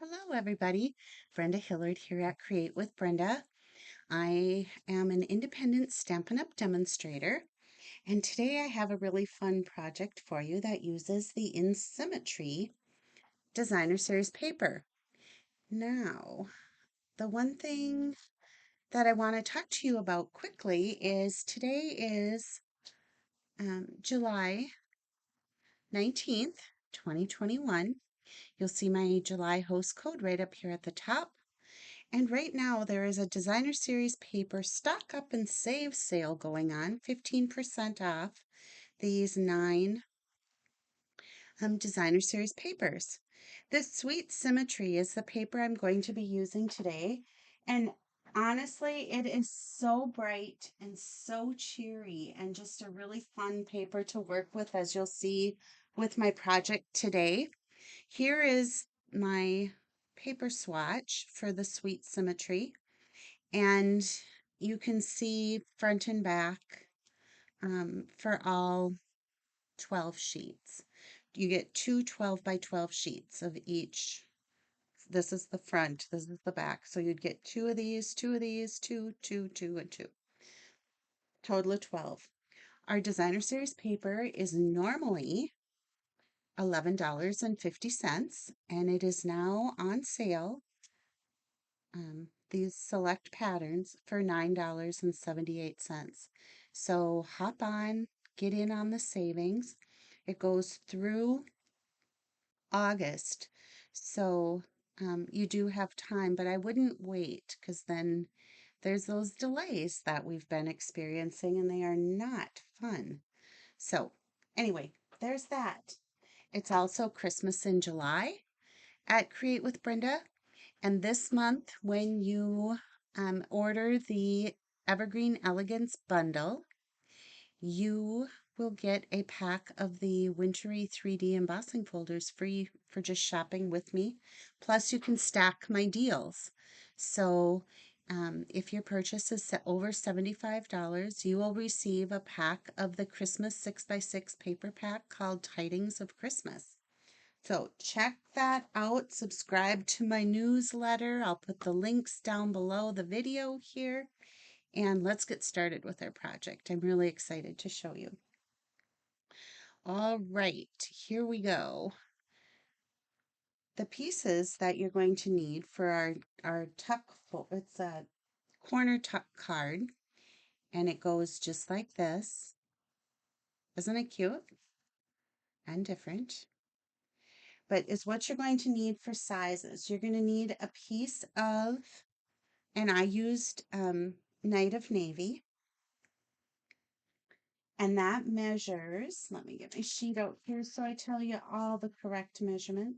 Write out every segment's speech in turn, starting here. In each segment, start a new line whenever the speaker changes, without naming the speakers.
Hello, everybody. Brenda Hillard here at Create with Brenda. I am an independent Stampin' Up! Demonstrator, and today I have a really fun project for you that uses the Symmetry Designer Series paper. Now, the one thing that I want to talk to you about quickly is today is July 19th, 2021. You'll see my July host code right up here at the top. And right now there is a designer series paper stock up and save sale going on, 15% off these 9 designer series papers. This Sweet Symmetry is the paper I'm going to be using today. And honestly, it is so bright and so cheery and just a really fun paper to work with, as you'll see with my project today. Here is my paper swatch for the Sweet Symmetry. And you can see front and back for all 12 sheets. You get two 12 by 12 sheets of each. This is the front, this is the back. So you'd get two of these, two, two, and two. Total of 12. Our designer series paper is normally $11.50, and it is now on sale, these select patterns, for $9.78. So hop on, get in on the savings. It goes through August. So you do have time, but I wouldn't wait, because then there's those delays that we've been experiencing and they are not fun. So anyway, there's that. It's also Christmas in July at Create with Brenda. And this month, when you order the Evergreen Elegance bundle, you will get a pack of the Wintry 3D embossing folders free for just shopping with me. Plus, you can stack my deals. So, if your purchase is over $75, you will receive a pack of the Christmas 6x6 paper pack called Tidings of Christmas. So check that out. Subscribe to my newsletter. I'll put the links down below the video here. And let's get started with our project. I'm really excited to show you. All right, here we go. The pieces that you're going to need for our tuck, it's a corner tuck card, and it goes just like this. Isn't it cute and different? But it's what you're going to need for sizes. You're going to need a piece of, and I used Night of Navy, and that measures, let me get my sheet out here so I tell you all the correct measurement.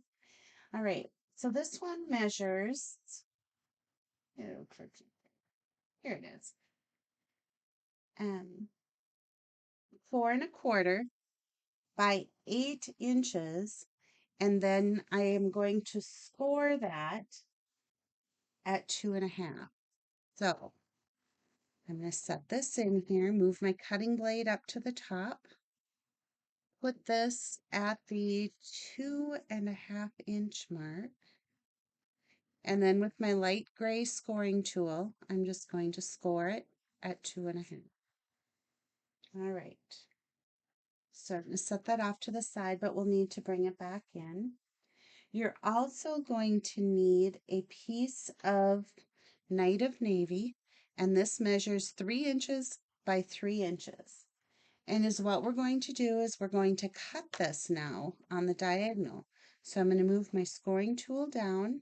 All right, so this one measures, here it is, 4¼ by 8 inches, and then I am going to score that at 2½. So I'm going to set this in here, move my cutting blade up to the top, put this at the 2½ inch mark, and then with my light gray scoring tool, I'm just going to score it at 2½. All right. So I'm going to set that off to the side, but we'll need to bring it back in. You're also going to need a piece of Night of Navy, and this measures 3 inches by 3 inches. And is what we're going to do is we're going to cut this now on the diagonal. So I'm going to move my scoring tool down,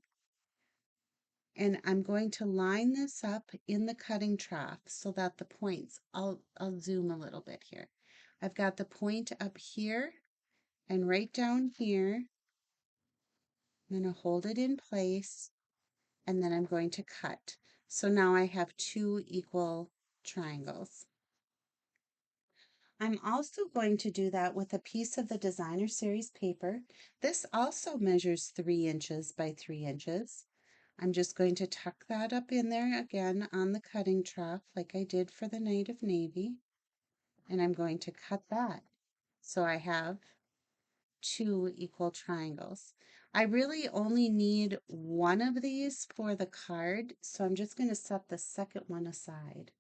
and I'm going to line this up in the cutting trough so that the points, I'll zoom a little bit here. I've got the point up here and right down here. I'm going to hold it in place, and then I'm going to cut. So now I have 2 equal triangles. I'm also going to do that with a piece of the Designer Series paper. This also measures 3 inches by 3 inches. I'm just going to tuck that up in there again on the cutting trough like I did for the Night of Navy. And I'm going to cut that. So I have 2 equal triangles. I really only need one of these for the card, so I'm just going to set the second one aside.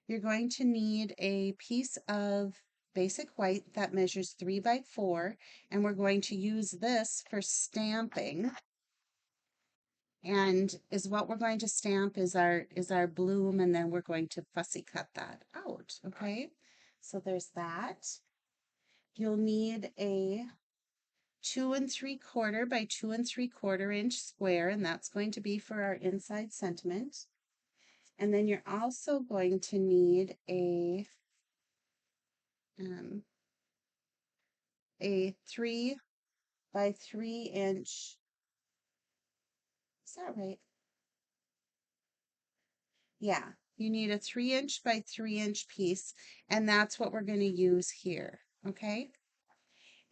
You're going to need a piece of basic white that measures 3 by 4, and we're going to use this for stamping. And is what we're going to stamp is our bloom, and then we're going to fussy cut that out, okay? So there's that. You'll need a 2 3/4 by 2 3/4 inch square, and that's going to be for our inside sentiment. And then you're also going to need a 3 by 3 inch. Is that right? Yeah, you need a 3 inch by 3 inch piece, and that's what we're going to use here, okay?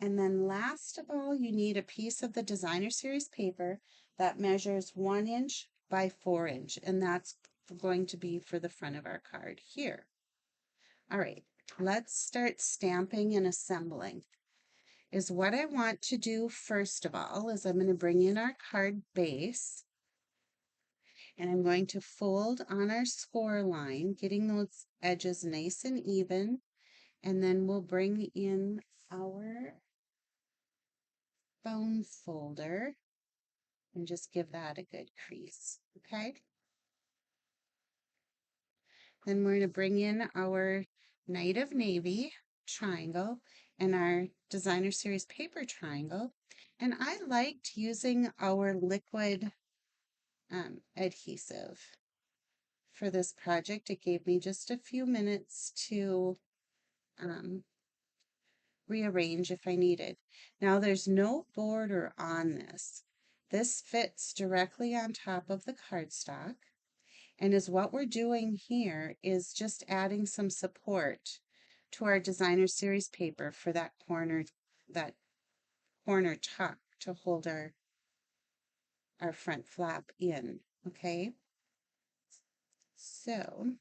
And then last of all, you need a piece of the designer series paper that measures 1 inch by 4 inch, and that's going to be for the front of our card here. All right, let's start stamping and assembling. Is what I want to do first of all is I'm going to bring in our card base, and I'm going to fold on our score line, getting those edges nice and even, and then we'll bring in our bone folder and just give that a good crease, okay? Then we're going to bring in our Night of Navy triangle and our designer series paper triangle, and I liked using our liquid adhesive for this project. It gave me just a few minutes to um, rearrange if I needed. Now there's no border on this. This fits directly on top of the cardstock, and is what we're doing here is just adding some support to our designer series paper for that corner tuck to hold our front flap in, okay? So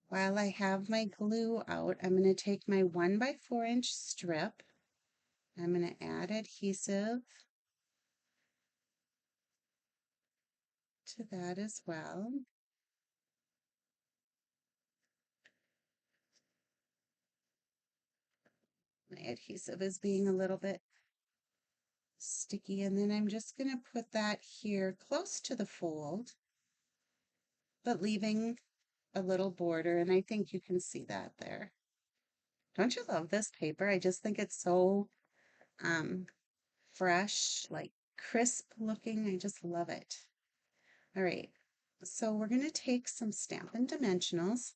while I have my glue out, I'm going to take my 1 by 4 inch strip. I'm going to add adhesive to that as well. My adhesive is being a little bit sticky, and then I'm just going to put that here close to the fold, but leaving a little border, and I think you can see that there. Don't you love this paper? I just think it's so um, fresh, like crisp looking. I just love it. All right, so we're going to take some Stampin' Dimensionals.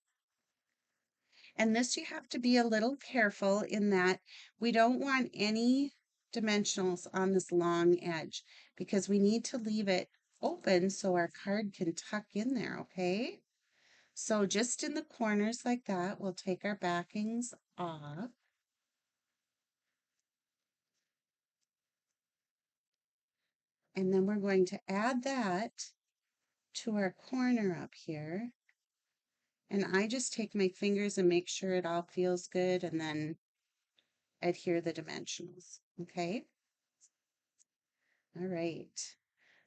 And this you have to be a little careful in that we don't want any dimensionals on this long edge because we need to leave it open so our card can tuck in there, okay? So just in the corners like that, we'll take our backings off. And then we're going to add that to our corner up here. And I just take my fingers and make sure it all feels good and then adhere the dimensionals, okay? All right.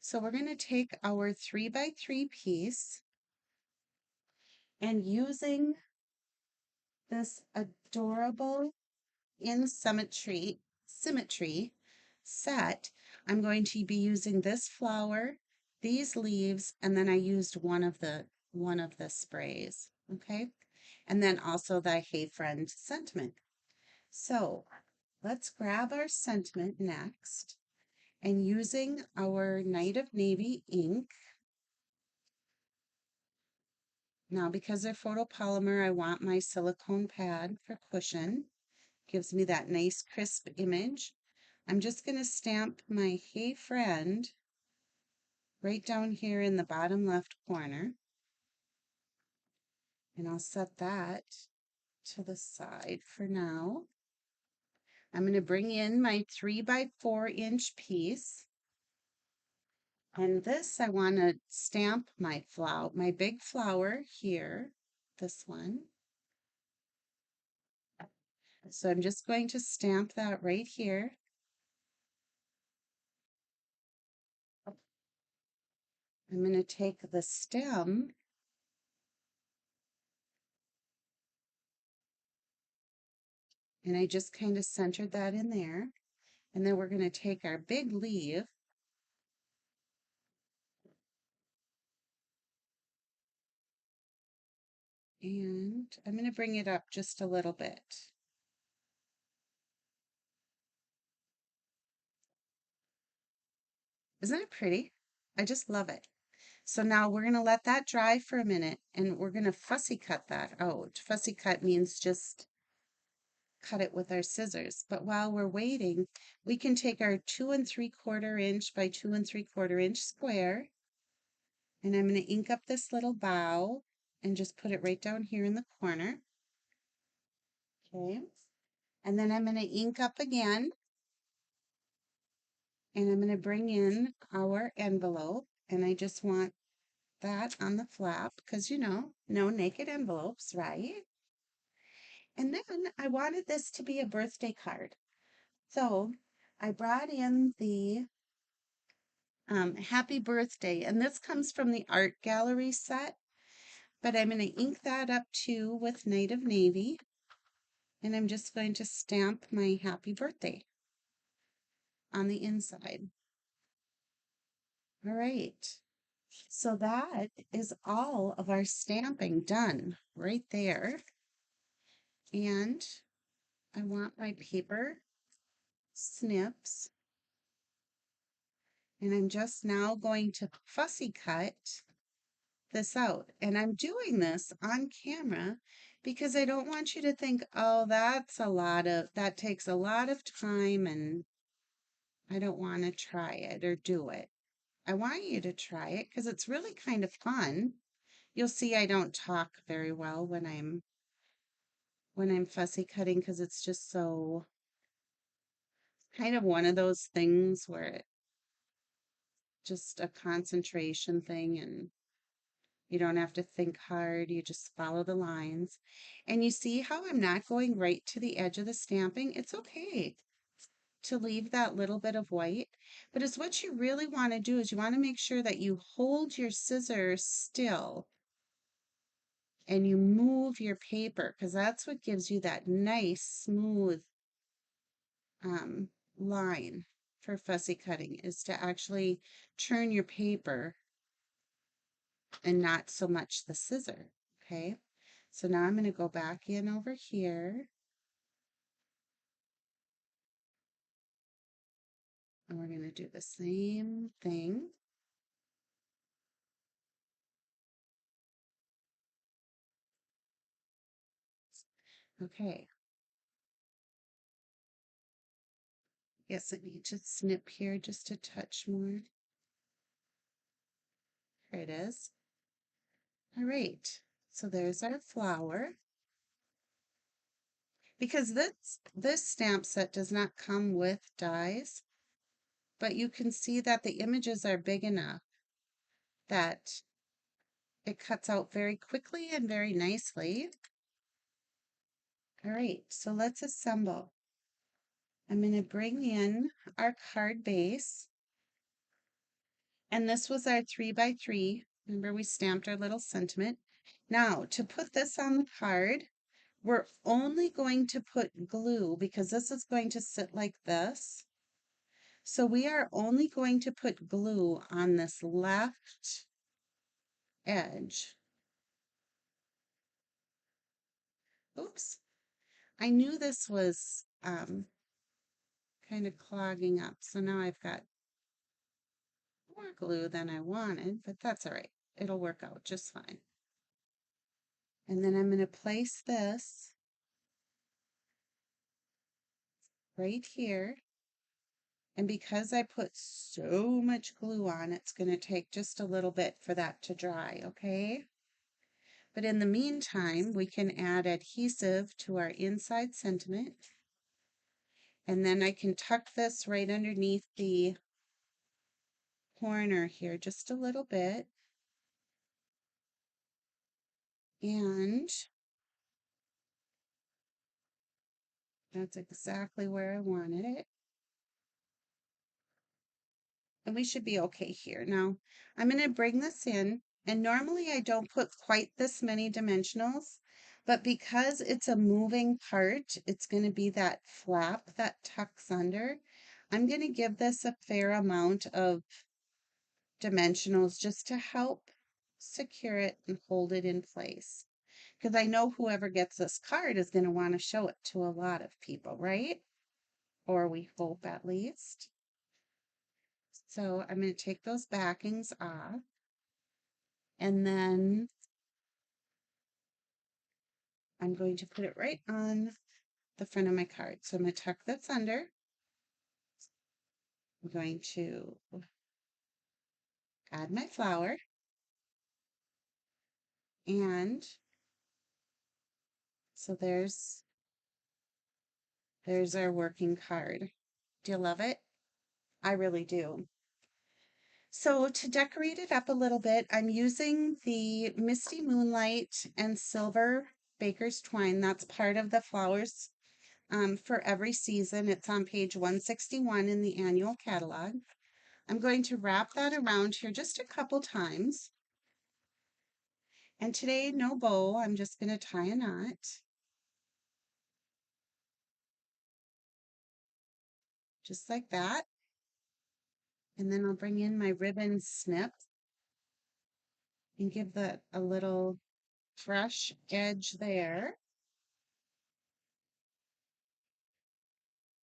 So we're going to take our 3 by 3 piece, and using this adorable in symmetry set, I'm going to be using this flower, these leaves, and then I used one of the sprays, okay? And then also the Hey Friend sentiment. So let's grab our sentiment next, and using our Night of Navy ink. Now, because they're photopolymer, I want my silicone pad for cushion. Gives me that nice crisp image. I'm just going to stamp my Hey Friend right down here in the bottom left corner. And I'll set that to the side for now. I'm going to bring in my 3 by 4 inch piece. And this, I want to stamp my big flower here, this one. So I'm just going to stamp that right here. I'm going to take the stem and I just kind of centered that in there. And then we're going to take our big leaf and I'm going to bring it up just a little bit. Isn't it pretty? I just love it. So now we're going to let that dry for a minute and we're going to fussy cut that out. Fussy cut means just cut it with our scissors. But while we're waiting, we can take our 2 3/4 inch by 2 3/4 inch square and I'm going to ink up this little bow and just put it right down here in the corner. Okay. And then I'm going to ink up again and I'm going to bring in our envelope and I just want that on the flap because no naked envelopes, right? And then I wanted this to be a birthday card. So I brought in the happy birthday, and this comes from the art gallery set, but I'm going to ink that up too with Night of Navy, and I'm just going to stamp my happy birthday on the inside. All right. So that is all of our stamping done right there. And I want my paper snips. And I'm just now going to fussy cut this out. And I'm doing this on camera because I don't want you to think, oh, that takes a lot of time and I don't want to try it or do it. I want you to try it because it's really kind of fun. You'll see I don't talk very well when I'm fussy cutting because it's just so kind of one of those things where it's just a concentration thing and you don't have to think hard, you just follow the lines. And you see how I'm not going right to the edge of the stamping? It's okay to leave that little bit of white, but it's what you really want to do is you want to make sure that you hold your scissors still and you move your paper because that's what gives you that nice smooth um, line for fussy cutting is to actually turn your paper and not so much the scissor. Okay, so now I'm going to go back in over here and we're going to do the same thing. Okay, yes, I need to snip here just a touch more. There it is. All right, so there's our flower. Because this stamp set does not come with dies, but you can see that the images are big enough that it cuts out very quickly and very nicely. All right, so let's assemble. I'm going to bring in our card base. And this was our 3x3. Remember, we stamped our little sentiment. Now, to put this on the card, we're only going to put glue because this is going to sit like this. So we are only going to put glue on this left edge. Oops. I knew this was kind of clogging up. So now I've got more glue than I wanted, but that's all right. It'll work out just fine. And then I'm going to place this right here. And because I put so much glue on, it's going to take just a little bit for that to dry, okay? But in the meantime, we can add adhesive to our inside sentiment. And then I can tuck this right underneath the corner here just a little bit. And that's exactly where I wanted it. and we should be okay here. Now, I'm going to bring this in, and normally I don't put quite this many dimensionals, but because it's a moving part, it's going to be that flap that tucks under. I'm going to give this a fair amount of dimensionals just to help secure it and hold it in place. Because I know whoever gets this card is going to want to show it to a lot of people, right? Or we hope at least. So I'm going to take those backings off, and then I'm going to put it right on the front of my card. So I'm going to tuck this under. I'm going to add my flower, and so there's our working card. Do you love it? I really do. So to decorate it up a little bit, I'm using the Misty Moonlight and Silver Baker's Twine. That's part of the flowers for every season. It's on page 161 in the annual catalog. I'm going to wrap that around here just a couple times. And today, no bow. I'm just going to tie a knot. Just like that. And then I'll bring in my ribbon snip and give that a little fresh edge there.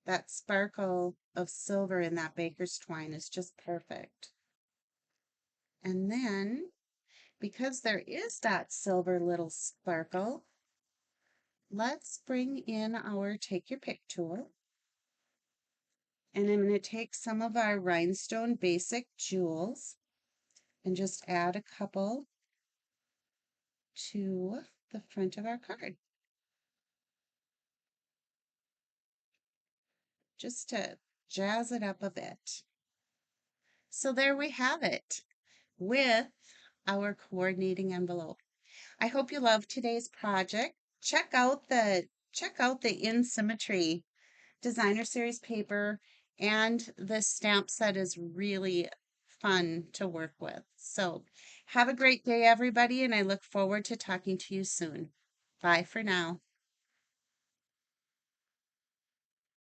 That sparkle of silver in that baker's twine is just perfect. And then, because there is that silver little sparkle, let's bring in our Take Your Pick tool. And I'm going to take some of our rhinestone basic jewels and just add a couple to the front of our card, just to jazz it up a bit. So there we have it with our coordinating envelope. I hope you loved today's project. Check out the In Symmetry designer series paper, and this stamp set is really fun to work with. So have a great day, everybody, and I look forward to talking to you soon. Bye for now.